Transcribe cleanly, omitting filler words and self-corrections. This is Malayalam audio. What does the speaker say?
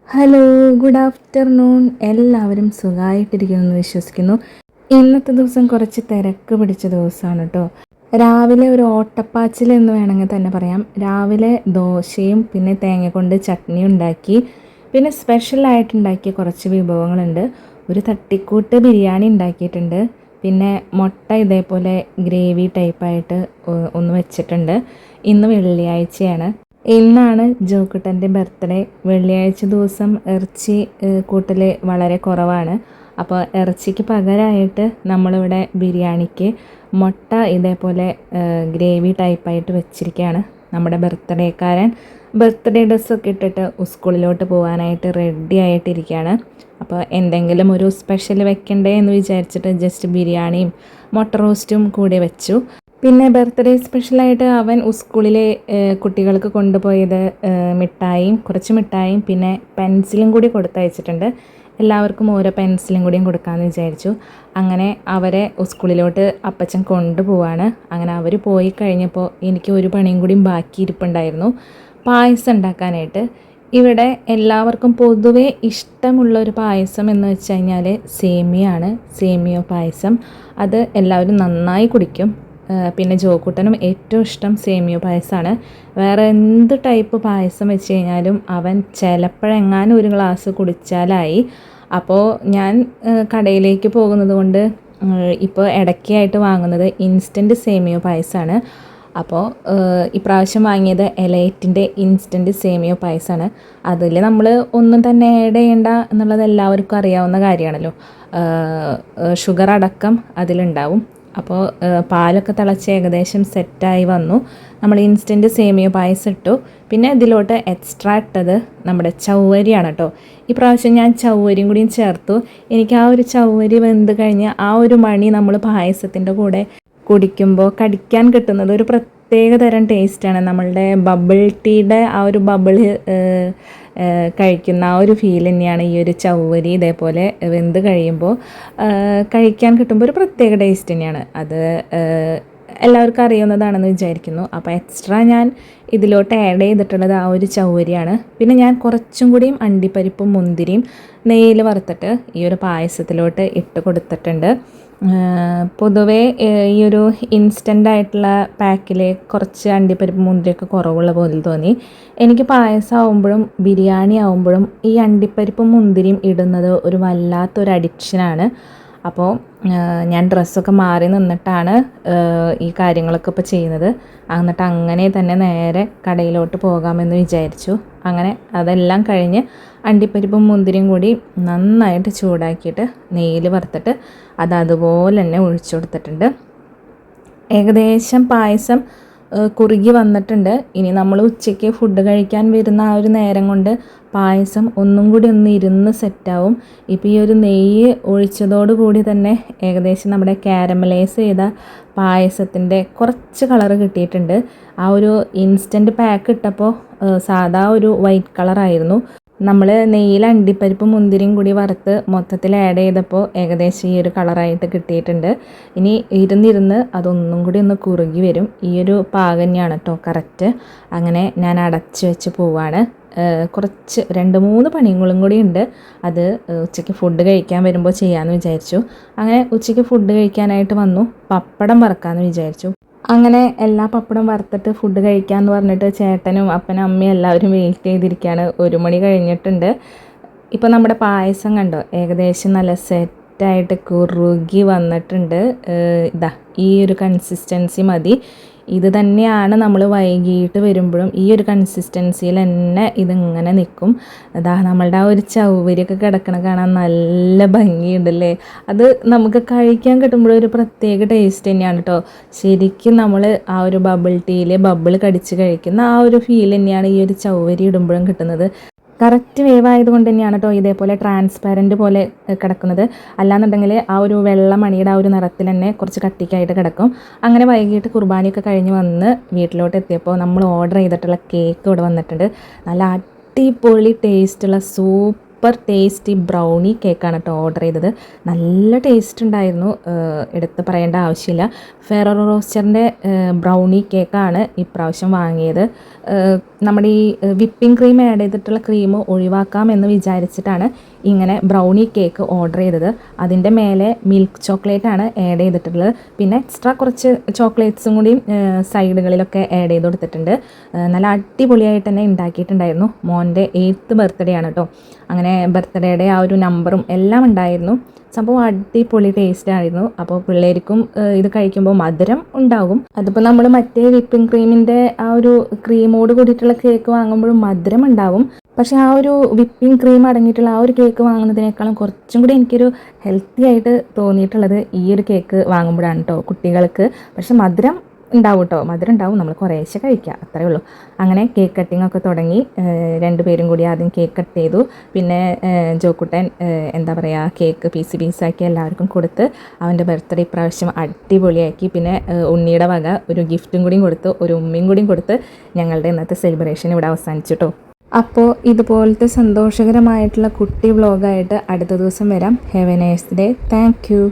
Hello, good afternoon. എല്ലാവരും സുഖമായിട്ടിരിക്കുമെന്ന് വിശ്വസിക്കുന്നു. ഇന്നത്തെ ദിവസം കുറച്ച് തിരക്ക് പിടിച്ച ദിവസമാണ് കേട്ടോ. രാവിലെ ഒരു ഓട്ടപ്പാച്ചിൽ എന്ന് വേണമെങ്കിൽ തന്നെ പറയാം. രാവിലെ ദോശയും പിന്നെ തേങ്ങ കൊണ്ട് ചട്നി ഉണ്ടാക്കി. പിന്നെ സ്പെഷ്യലായിട്ടുണ്ടാക്കിയ കുറച്ച് വിഭവങ്ങളുണ്ട്. ഒരു തട്ടിക്കൂട്ട് ബിരിയാണി ഉണ്ടാക്കിയിട്ടുണ്ട്. പിന്നെ മുട്ട ഇതേപോലെ ഗ്രേവി ടൈപ്പായിട്ട് ഒന്ന് വെച്ചിട്ടുണ്ട്. ഇന്ന് വെള്ളിയാഴ്ചയാണ്. ഇന്നാണ് ജോക്കുട്ടൻ്റെ ബർത്ത്ഡേ. വെള്ളിയാഴ്ച ദിവസം ഇറച്ചി കൂട്ടൽ വളരെ കുറവാണ്. അപ്പോൾ ഇറച്ചിക്ക് പകരമായിട്ട് നമ്മളിവിടെ ബിരിയാണിക്ക് മുട്ട ഇതേപോലെ ഗ്രേവി ടൈപ്പായിട്ട് വെച്ചിരിക്കുകയാണ്. നമ്മുടെ ബർത്ത്ഡേക്കാരൻ ബർത്ത്ഡേ ഡ്രസ്സൊക്കെ ഇട്ടിട്ട് സ്കൂളിലോട്ട് പോകാനായിട്ട് റെഡി ആയിട്ടിരിക്കുകയാണ്. അപ്പോൾ എന്തെങ്കിലും ഒരു സ്പെഷ്യൽ വെക്കണ്ടേ എന്ന് വിചാരിച്ചിട്ട് ജസ്റ്റ് ബിരിയാണിയും മുട്ട റോസ്റ്റും കൂടി വെച്ചു. പിന്നെ ബർത്ത്ഡേ സ്പെഷ്യലായിട്ട് അവൻ സ്കൂളിലെ കുട്ടികൾക്ക് കൊണ്ടുപോയത് കുറച്ച് മിഠായിയും പിന്നെ പെൻസിലും കൂടി കൊടുത്തയച്ചിട്ടുണ്ട്. എല്ലാവർക്കും ഓരോ പെൻസിലും കൂടിയും കൊടുക്കാമെന്ന് വിചാരിച്ചു. അങ്ങനെ അവരെ സ്കൂളിലോട്ട് അപ്പച്ചൻ കൊണ്ടുപോവാണ്. അങ്ങനെ അവർ പോയി കഴിഞ്ഞപ്പോൾ എനിക്ക് ഒരു പണിയും കൂടിയും ബാക്കി ഇരിപ്പുണ്ടായിരുന്നു, പായസം ഉണ്ടാക്കാനായിട്ട്. ഇവിടെ എല്ലാവർക്കും പൊതുവേ ഇഷ്ടമുള്ളൊരു പായസം എന്ന് വെച്ച് കഴിഞ്ഞാൽ സേമിയാണ്, സേമിയ പായസം. അത് എല്ലാവരും നന്നായി കുടിക്കും. പിന്നെ ജോക്കുട്ടനും ഏറ്റവും ഇഷ്ടം സേമിയ പായസമാണ്. വേറെ എന്ത് ടൈപ്പ് പായസം വെച്ച് കഴിഞ്ഞാലും അവൻ ചിലപ്പോഴെങ്ങാനും ഒരു ഗ്ലാസ് കുടിച്ചാലായി. അപ്പോൾ ഞാൻ കടയിലേക്ക് പോകുന്നത് കൊണ്ട് ഇപ്പോൾ ഇടയ്ക്കായിട്ട് വാങ്ങുന്നത് ഇൻസ്റ്റൻറ്റ് സേമിയ പായസമാണ്. അപ്പോൾ ഇപ്രാവശ്യം വാങ്ങിയത് എലൈറ്റിൻ്റെ ഇൻസ്റ്റൻറ്റ് സേമിയ പായസമാണ്. അതിൽ നമ്മൾ ഒന്നും തന്നെ ആഡ് ചെയ്യേണ്ട എന്നുള്ളത് എല്ലാവർക്കും അറിയാവുന്ന കാര്യമാണല്ലോ. ഷുഗർ അടക്കം അതിലുണ്ടാവും. അപ്പോൾ പാലൊക്കെ തിളച്ച് ഏകദേശം സെറ്റായി വന്നു. നമ്മൾ ഇൻസ്റ്റൻറ്റ് സേമിയ പായസം ഇട്ടു. പിന്നെ ഇതിലോട്ട് എക്സ്ട്രാ ഇട്ടത് നമ്മുടെ ചവ്വരിയാണ് കേട്ടോ. ഈ പ്രാവശ്യം ഞാൻ ചവ്വരിയും കൂടിയും ചേർത്തു. എനിക്ക് ആ ഒരു ചവ്വരി വെന്ത് കഴിഞ്ഞ് ആ ഒരു മണി നമ്മൾ പായസത്തിൻ്റെ കൂടെ കുടിക്കുമ്പോൾ കടിക്കാൻ കിട്ടുന്നത് ഒരു പ്രത്യേക തരം ടേസ്റ്റാണ്. നമ്മളുടെ ബബിൾ ടീയുടെ ആ ഒരു ബബിൾ കഴിക്കുന്ന ആ ഒരു ഫീൽ തന്നെയാണ് ഈ ഒരു ചവ്വരി ഇതേപോലെ വെന്ത് കഴിയുമ്പോൾ കഴിക്കാൻ കിട്ടുമ്പോൾ ഒരു പ്രത്യേക ടേസ്റ്റ് തന്നെയാണ്. അത് എല്ലാവർക്കും അറിയാവുന്നതാണെന്ന് വിചാരിക്കുന്നു. അപ്പോൾ എക്സ്ട്രാ ഞാൻ ഇതിലോട്ട് ആഡ് ചെയ്തിട്ടുള്ളത് ആ ഒരു ചവ്വരിയാണ്. പിന്നെ ഞാൻ കുറച്ചും കൂടിയും അണ്ടിപ്പരിപ്പും മുന്തിരിയും നെയ്യിൽ വറുത്തിട്ട് ഈ ഒരു പായസത്തിലോട്ട് ഇട്ട് കൊടുത്തിട്ടുണ്ട്. പൊതുവേ ഈ ഒരു ഇൻസ്റ്റൻ്റ് ആയിട്ടുള്ള പാക്കിൽ കുറച്ച് അണ്ടിപ്പരിപ്പ് മുന്തിരിയൊക്കെ കുറവുള്ള പോലെ തോന്നി എനിക്ക്. പായസം ആവുമ്പോഴും ബിരിയാണി ആവുമ്പോഴും ഈ അണ്ടിപ്പരിപ്പും മുന്തിരിയും ഇടുന്നത് ഒരു വല്ലാത്തൊരു അഡിക്ഷനാണ്. അപ്പോൾ ഞാൻ ഡ്രസ്സൊക്കെ മാറി നിന്നിട്ടാണ് ഈ കാര്യങ്ങളൊക്കെ ഇപ്പോൾ ചെയ്യുന്നത്. എന്നിട്ട് അങ്ങനെ തന്നെ നേരെ കടയിലോട്ട് പോകാമെന്ന് വിചാരിച്ചു. അങ്ങനെ അതെല്ലാം കഴിഞ്ഞ് അണ്ടിപ്പരിപ്പും മുന്തിരിയും കൂടി നന്നായിട്ട് ചൂടാക്കിയിട്ട് നെയ്യിൽ വറുത്തിട്ട് അത് അതുപോലെ തന്നെ ഒഴിച്ചു കൊടുത്തിട്ടുണ്ട്. ഏകദേശം പായസം കുറുകി വന്നിട്ടുണ്ട്. ഇനി നമ്മൾ ഉച്ചയ്ക്ക് ഫുഡ് കഴിക്കാൻ വരുന്ന ആ ഒരു നേരം കൊണ്ട് പായസം ഒന്നും കൂടി ഒന്ന് ഇരുന്ന് സെറ്റാവും. ഇപ്പോൾ ഈ ഒരു നെയ്യ് ഒഴിച്ചതോടുകൂടി തന്നെ ഏകദേശം നമ്മുടെ കാരമലൈസ് ചെയ്ത പായസത്തിൻ്റെ കുറച്ച് കളറ് കിട്ടിയിട്ടുണ്ട്. ആ ഒരു ഇൻസ്റ്റൻറ്റ് പാക്ക് ഇട്ടപ്പോൾ സാധാ ഒരു വൈറ്റ് കളറായിരുന്നു. നമ്മൾ നെയ്യിൽ അണ്ടിപ്പരിപ്പ് മുന്തിരിയും കൂടി വറുത്ത് മൊത്തത്തിൽ ആഡ് ചെയ്തപ്പോൾ ഏകദേശം ഈ ഒരു കളറായിട്ട് കിട്ടിയിട്ടുണ്ട്. ഇനി ഇരുന്നിരുന്ന് അതൊന്നും കൂടി ഒന്ന് കുറുകി വരും. ഈ ഒരു പാകം തന്നെയാണ് കേട്ടോ കറക്റ്റ്. അങ്ങനെ ഞാൻ അടച്ച് വെച്ച് പോവാണ്. കുറച്ച് 2-3 പണികളും കൂടി ഉണ്ട്. അത് ഉച്ചയ്ക്ക് ഫുഡ് കഴിക്കാൻ വരുമ്പോൾ ചെയ്യാമെന്ന് വിചാരിച്ചു. അങ്ങനെ ഉച്ചയ്ക്ക് ഫുഡ് കഴിക്കാനായിട്ട് വന്നു. പപ്പടം വറക്കാമെന്ന് വിചാരിച്ചു. അങ്ങനെ എല്ലാ പപ്പടം വറുത്തിട്ട് ഫുഡ് കഴിക്കാമെന്ന് പറഞ്ഞിട്ട് ചേട്ടനും അപ്പനും അമ്മയും എല്ലാവരും വെയിറ്റ് ചെയ്തിരിക്കുകയാണ്. 1 മണി കഴിഞ്ഞിട്ടുണ്ട്. ഇപ്പോൾ നമ്മുടെ പായസം കണ്ടോ, ഏകദേശം നല്ല സെറ്റായിട്ട് കുറുകി വന്നിട്ടുണ്ട്. ഇതാ ഈ ഒരു കൺസിസ്റ്റൻസി മതി. ഇത് തന്നെയാണ് നമ്മൾ വൈകിട്ട് വരുമ്പോഴും ഈ ഒരു കൺസിസ്റ്റൻസിയിൽ തന്നെ ഇതിങ്ങനെ നിൽക്കും. അതാ നമ്മളുടെ ആ ഒരു ചവ്വരിയൊക്കെ കിടക്കണ കാണാൻ നല്ല ഭംഗിയുണ്ടല്ലേ. അത് നമുക്ക് കഴിക്കാൻ കിട്ടുമ്പോഴൊരു ഒരു പ്രത്യേക ടേസ്റ്റ് തന്നെയാണ് കേട്ടോ. ശരിക്കും നമ്മൾ ആ ഒരു ബബിൾ ടീയിൽ ബബിൾ കടിച്ച് കഴിക്കുന്ന ആ ഒരു ഫീൽ തന്നെയാണ് ഈ ഒരു ചവ്വരി ഇടുമ്പോഴും കിട്ടുന്നത്. കറക്റ്റ് വേവ് ആയതുകൊണ്ട് തന്നെയാണ് കേട്ടോ ഇതേപോലെ ട്രാൻസ്പാരൻറ്റ് പോലെ കിടക്കുന്നത്. അല്ലാന്നുണ്ടെങ്കിൽ ആ ഒരു വെള്ള മണിയുടെ ആ ഒരു നിറത്തിൽ തന്നെ കുറച്ച് കട്ടിക്കായിട്ട് കിടക്കും. അങ്ങനെ വൈകിട്ട് കുർബാനയൊക്കെ കഴിഞ്ഞ് വന്ന് വീട്ടിലോട്ട് എത്തിയപ്പോൾ നമ്മൾ ഓർഡർ ചെയ്തിട്ടുള്ള കേക്ക് ഇവിടെ വന്നിട്ടുണ്ട്. നല്ല അടിപൊളി ടേസ്റ്റുള്ള സൂപ്പർ സൂപ്പർ ടേസ്റ്റി ബ്രൗണി കേക്കാണ് കേട്ടോ ഓർഡർ ചെയ്തത്. നല്ല ടേസ്റ്റ് ഉണ്ടായിരുന്നു, എടുത്ത് പറയേണ്ട ആവശ്യമില്ല. ഫെററോ റോസ്റ്ററിൻ്റെ ബ്രൗണി കേക്കാണ് ഇപ്രാവശ്യം വാങ്ങിയത്. നമ്മുടെ ഈ വിപ്പിംഗ് ക്രീം ആഡ് ചെയ്തിട്ടുള്ള ക്രീം ഒഴിവാക്കാമെന്ന് വിചാരിച്ചിട്ടാണ് ഇങ്ങനെ ബ്രൗണി കേക്ക് ഓർഡർ ചെയ്തത്. അതിൻ്റെ മേലെ മിൽക്ക് ചോക്ലേറ്റാണ് ആഡ് ചെയ്തിട്ടുള്ളത്. പിന്നെ എക്സ്ട്രാ കുറച്ച് ചോക്ലേറ്റ്സും കൂടി സൈഡുകളിലൊക്കെ ആഡ് ചെയ്ത് കൊടുത്തിട്ടുണ്ട്. നല്ല അടിപൊളിയായിട്ട് തന്നെ ഉണ്ടാക്കിയിട്ടുണ്ടായിരുന്നു. മോൻ്റെ 8th ബർത്ത്ഡേ ആണ് കേട്ടോ. അങ്ങനെ ബർത്ത്ഡേയുടെ ആ ഒരു നമ്പറും എല്ലാം ഉണ്ടായിരുന്നു. സംഭവം അടിപൊളി ടേസ്റ്റ് ആയിരുന്നു. അപ്പോൾ പിള്ളേർക്കും ഇത് കഴിക്കുമ്പോൾ മധുരം ഉണ്ടാകും. അതിപ്പോൾ നമ്മൾ മറ്റേ വിപ്പിംഗ് ക്രീമിൻ്റെ ആ ഒരു ക്രീമോട് കൂടിയിട്ടുള്ള കേക്ക് വാങ്ങുമ്പോഴും മധുരം ഉണ്ടാവും. പക്ഷേ ആ ഒരു വിപ്പിംഗ് ക്രീം അടങ്ങിയിട്ടുള്ള ആ ഒരു കേക്ക് വാങ്ങുന്നതിനേക്കാളും കുറച്ചും കൂടി എനിക്കൊരു ഹെൽത്തി ആയിട്ട് തോന്നിയിട്ടുള്ളത് ഈ ഒരു കേക്ക് വാങ്ങുമ്പോഴാണ് കേട്ടോ, കുട്ടികൾക്ക്. പക്ഷെ മധുരം ഉണ്ടാവും കേട്ടോ, മധുരം ഉണ്ടാവും, നമ്മൾ കുറേശ്ശെ കഴിക്കുക, അത്രയേ ഉള്ളൂ. അങ്ങനെ കേക്ക് കട്ടിംഗ് ഒക്കെ തുടങ്ങി. രണ്ടുപേരും കൂടി ആദ്യം കേക്ക് കട്ട് ചെയ്തു. പിന്നെ ജോക്കുട്ടൻ എന്താ പറയുക, കേക്ക് പീസാക്കി എല്ലാവർക്കും കൊടുത്ത് അവൻ്റെ ബർത്ത്ഡേ ഇപ്രാവശ്യം അടിപൊളിയാക്കി. പിന്നെ ഉണ്ണിയുടെ വക ഒരു ഗിഫ്റ്റും കൂടിയും കൊടുത്ത്, ഒരു ഉമ്മയും കൂടിയും കൊടുത്ത് ഞങ്ങളുടെ ഇന്നത്തെ സെലിബ്രേഷൻ ഇവിടെ അവസാനിച്ചു കേട്ടോ. അപ്പോൾ ഇതുപോലത്തെ സന്തോഷകരമായിട്ടുള്ള കുട്ടി വ്ളോഗായിട്ട് അടുത്ത ദിവസം വരാം. Have A nice day. Thank you.